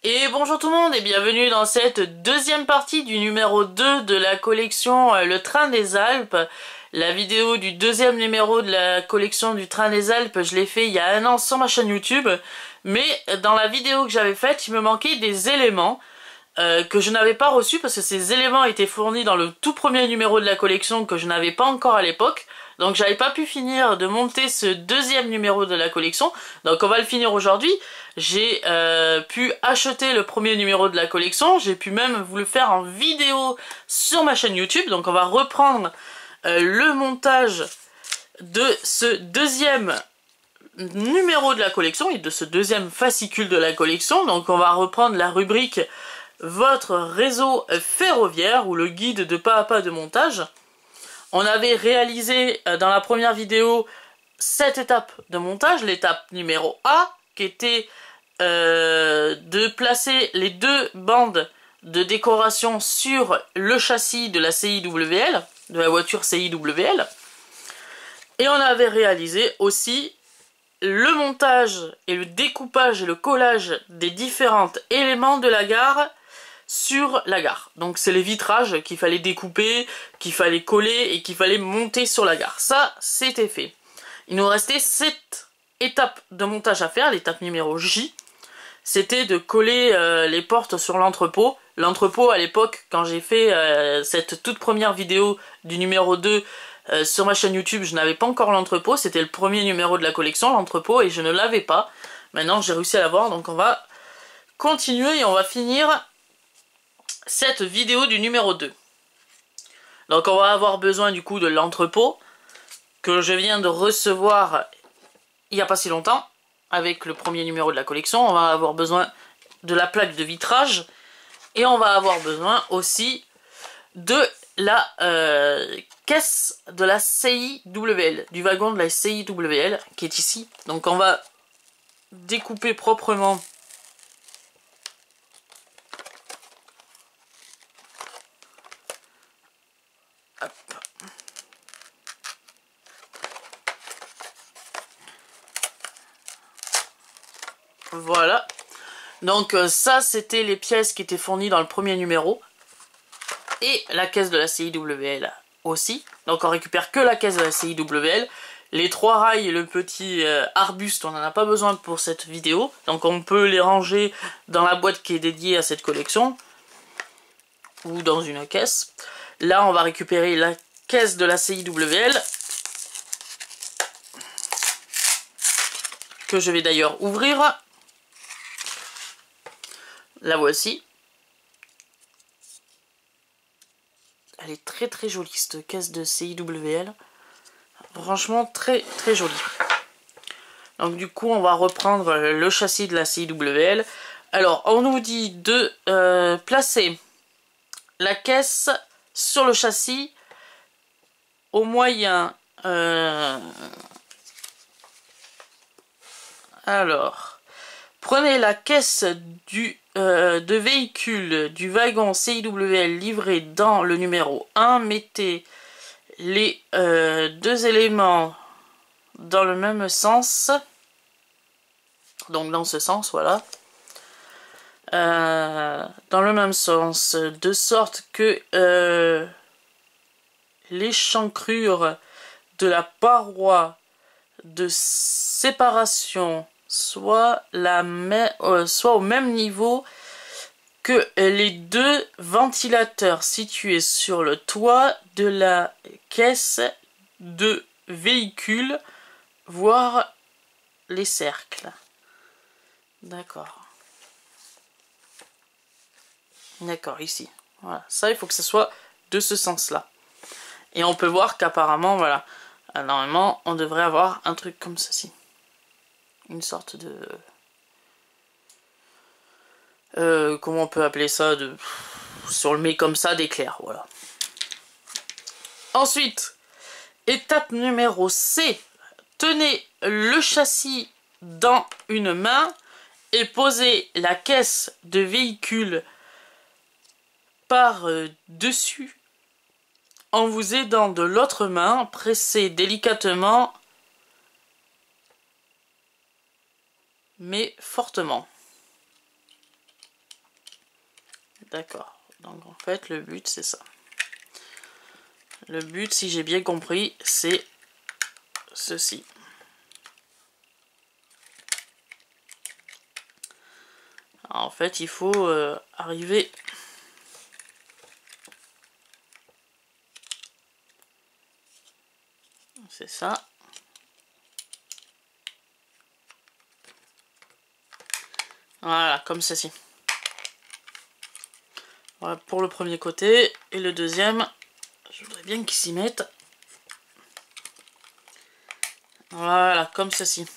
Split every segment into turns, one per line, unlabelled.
Et bonjour tout le monde et bienvenue dans cette deuxième partie du numéro 2 de la collection Le Train des Alpes. La vidéo du deuxième numéro de la collection du Train des Alpes, je l'ai fait il y a un an sur ma chaîne YouTube. Mais dans la vidéo que j'avais faite, il me manquait des éléments que je n'avais pas reçus parce que ces éléments étaient fournis dans le tout premier numéro de la collection que je n'avais pas encore à l'époque. Donc j'avais pas pu finir de monter ce deuxième numéro de la collection. Donc on va le finir aujourd'hui. J'ai pu acheter le premier numéro de la collection. J'ai pu même vous le faire en vidéo sur ma chaîne YouTube. Donc on va reprendre le montage de ce deuxième numéro de la collection et de ce deuxième fascicule de la collection. Donc on va reprendre la rubrique votre réseau ferroviaire ou le guide de pas à pas de montage. On avait réalisé dans la première vidéo 7 étapes de montage. L'étape numéro A qui était de placer les deux bandes de décoration sur le châssis de la CIWL, de la voiture CIWL. Et on avait réalisé aussi le montage et le découpage et le collage des différents éléments de la gare sur la gare. Donc c'est les vitrages qu'il fallait découper, qu'il fallait coller et qu'il fallait monter sur la gare. Ça, c'était fait. Il nous restait 7 étapes de montage à faire. L'étape numéro J, c'était de coller les portes sur l'entrepôt. L'entrepôt, à l'époque, quand j'ai fait cette toute première vidéo du numéro 2 sur ma chaîne YouTube, je n'avais pas encore l'entrepôt. C'était le premier numéro de la collection, l'entrepôt, et je ne l'avais pas. Maintenant, j'ai réussi à l'avoir, donc on va continuer et on va finir cette vidéo du numéro 2. Donc on va avoir besoin du coup de l'entrepôt que je viens de recevoir il n'y a pas si longtemps avec le premier numéro de la collection. On va avoir besoin de la plaque de vitrage et on va avoir besoin aussi de la caisse de la CIWL, du wagon de la CIWL qui est ici. Donc on va découper proprement voilà. Donc ça c'était les pièces qui étaient fournies dans le premier numéro. Et la caisse de la CIWL aussi. Donc on récupère que la caisse de la CIWL. Les 3 rails et le petit arbuste, on n'en a pas besoin pour cette vidéo. Donc on peut les ranger dans la boîte qui est dédiée à cette collection. Ou dans une caisse. Là on va récupérer la caisse de la CIWL. Que je vais d'ailleurs ouvrir. La voici. Elle est très très jolie cette caisse de CIWL. Franchement très très jolie. Donc du coup on va reprendre le châssis de la CIWL. Alors on nous dit de placer la caisse sur le châssis au moyen... Alors, prenez la caisse de véhicule du wagon CIWL livré dans le numéro 1, mettez les deux éléments dans le même sens, donc dans ce sens, voilà, dans le même sens, de sorte que l'échancrure de la paroi de séparation soit au même niveau que les deux ventilateurs situés sur le toit de la caisse de véhicule, voire les cercles. D'accord. D'accord, ici. Voilà. Ça, il faut que ce soit de ce sens-là. Et on peut voir qu'apparemment, voilà, normalement, on devrait avoir un truc comme ceci. Une sorte de... comment on peut appeler ça, sur le met comme ça, d'éclair, voilà. Ensuite, étape numéro C. Tenez le châssis dans une main et posez la caisse de véhicule par-dessus en vous aidant de l'autre main. Pressez délicatement mais fortement. D'accord. Donc en fait, le but, c'est ça. Le but, si j'ai bien compris, c'est ceci. Alors, en fait, il faut arriver... C'est ça. Voilà, comme ceci. Voilà pour le premier côté. Et le deuxième, je voudrais bien qu'il s'y mette. Voilà, comme ceci.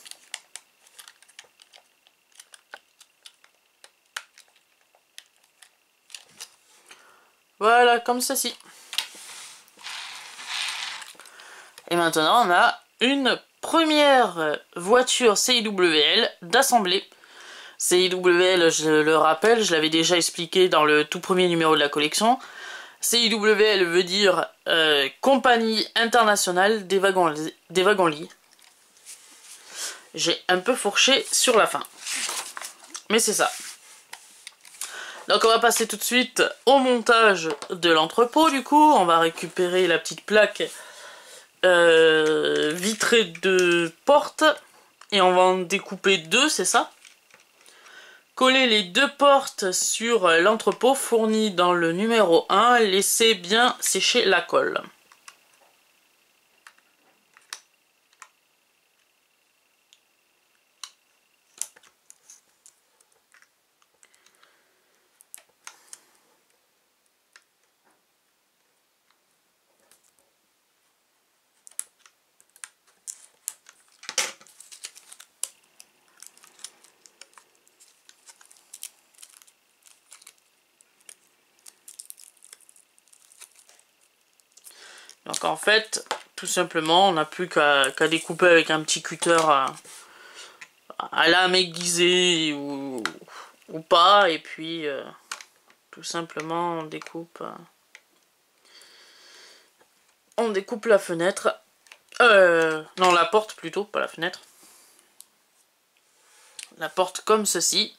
Voilà, comme ceci. Et maintenant, on a une première voiture CIWL d'assemblée. CIWL, je le rappelle, je l'avais déjà expliqué dans le tout premier numéro de la collection. CIWL veut dire Compagnie Internationale des Wagons-Lits. J'ai un peu fourché sur la fin. Mais c'est ça. Donc on va passer tout de suite au montage de l'entrepôt du coup. On va récupérer la petite plaque vitrée de porte. Et on va en découper deux, c'est ça? Coller les deux portes sur l'entrepôt fourni dans le numéro 1. Laissez bien sécher la colle. Donc en fait, tout simplement, on n'a plus qu'à découper avec un petit cutter à lame aiguisée ou pas. Et puis, tout simplement, on découpe la fenêtre. Non, la porte plutôt, pas la fenêtre. La porte comme ceci.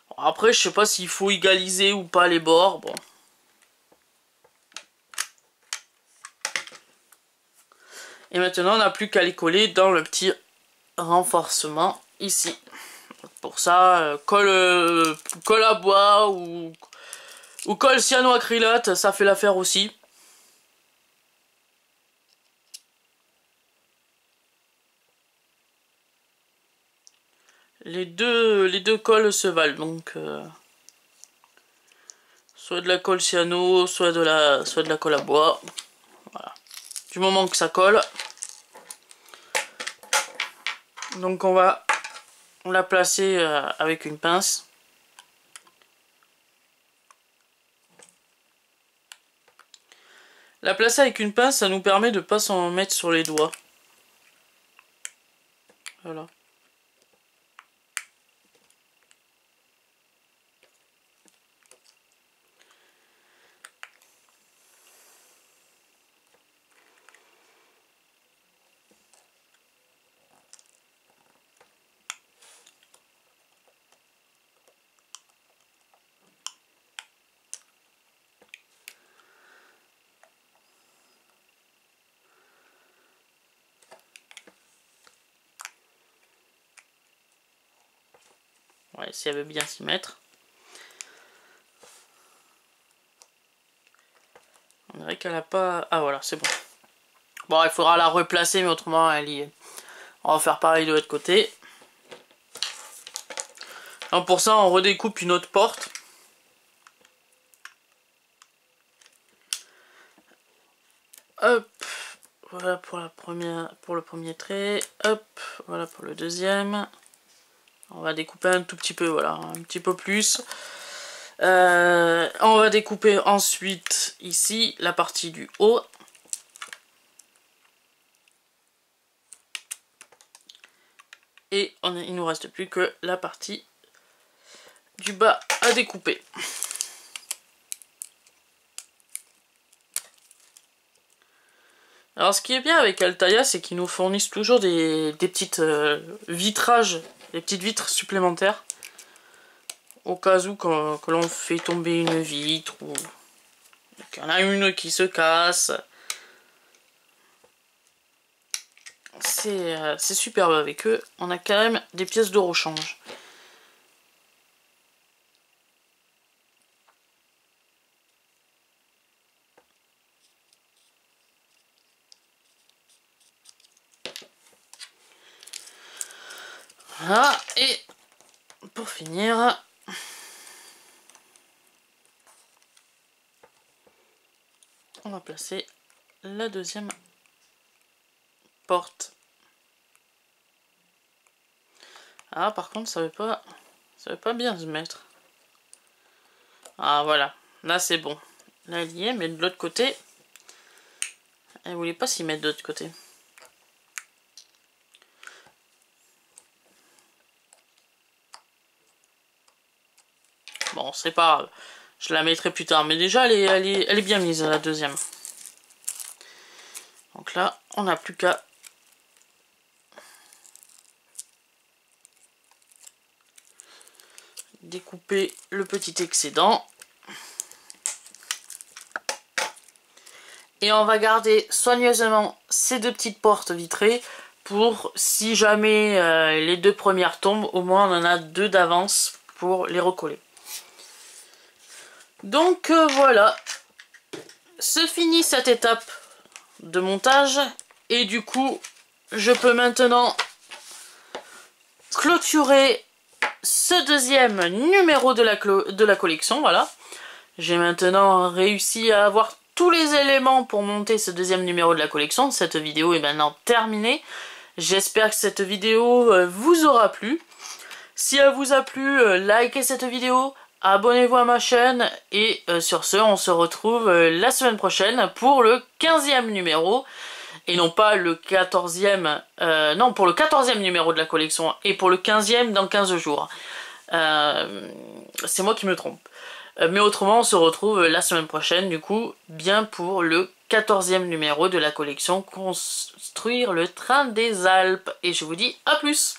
Bon, après, je sais pas s'il faut égaliser ou pas les bords. Bon. Et maintenant, on n'a plus qu'à les coller dans le petit renforcement ici. Pour ça, colle à bois ou colle cyanoacrylate, ça fait l'affaire aussi. Les deux colles se valent, donc soit de la colle cyano, soit de la colle à bois. Voilà. Du moment que ça colle. Donc on va la placer avec une pince. La placer avec une pince, ça nous permet de ne pas s'en mettre sur les doigts. Voilà. On va essayer de bien s'y mettre. On dirait qu'elle a pas... Ah voilà, c'est bon. Bon, il faudra la replacer, mais autrement, elle y est. On va faire pareil de l'autre côté. Donc pour ça, on redécoupe une autre porte. Hop. Voilà pour le premier trait. Hop. Voilà pour le deuxième. On va découper un tout petit peu, voilà, un petit peu plus. On va découper ensuite ici la partie du haut. Et il nous reste plus que la partie du bas à découper. Alors ce qui est bien avec Altaïa, c'est qu'ils nous fournissent toujours des petites vitrages, des petites vitres supplémentaires. au cas où que l'on fait tomber une vitre ou qu'il y en a une qui se casse. C'est superbe avec eux. On a quand même des pièces de rechange. Voilà, et pour finir, on va placer la deuxième porte. Ah, par contre, ça veut pas bien se mettre. Ah, voilà, là c'est bon. Là, elle y est, mais de l'autre côté, elle voulait pas s'y mettre de l'autre côté. Bon, c'est pas grave. Je la mettrai plus tard. Mais déjà, elle est bien mise, la deuxième. Donc là, on n'a plus qu'à découper le petit excédent. Et on va garder soigneusement ces deux petites portes vitrées pour, si jamais les deux premières tombent, au moins on en a deux d'avance pour les recoller. Donc voilà, se finit cette étape de montage et du coup je peux maintenant clôturer ce deuxième numéro de la collection. Voilà, j'ai maintenant réussi à avoir tous les éléments pour monter ce deuxième numéro de la collection. Cette vidéo est maintenant terminée. J'espère que cette vidéo vous aura plu. Si elle vous a plu, likez cette vidéo, abonnez-vous à ma chaîne et sur ce, on se retrouve la semaine prochaine pour le 15e numéro et non pas le 14e, non, pour le 14e numéro de la collection et pour le 15e dans 15 jours. C'est moi qui me trompe. Mais autrement, on se retrouve la semaine prochaine, du coup, bien pour le 14e numéro de la collection Construire le train des Alpes. Et je vous dis à plus!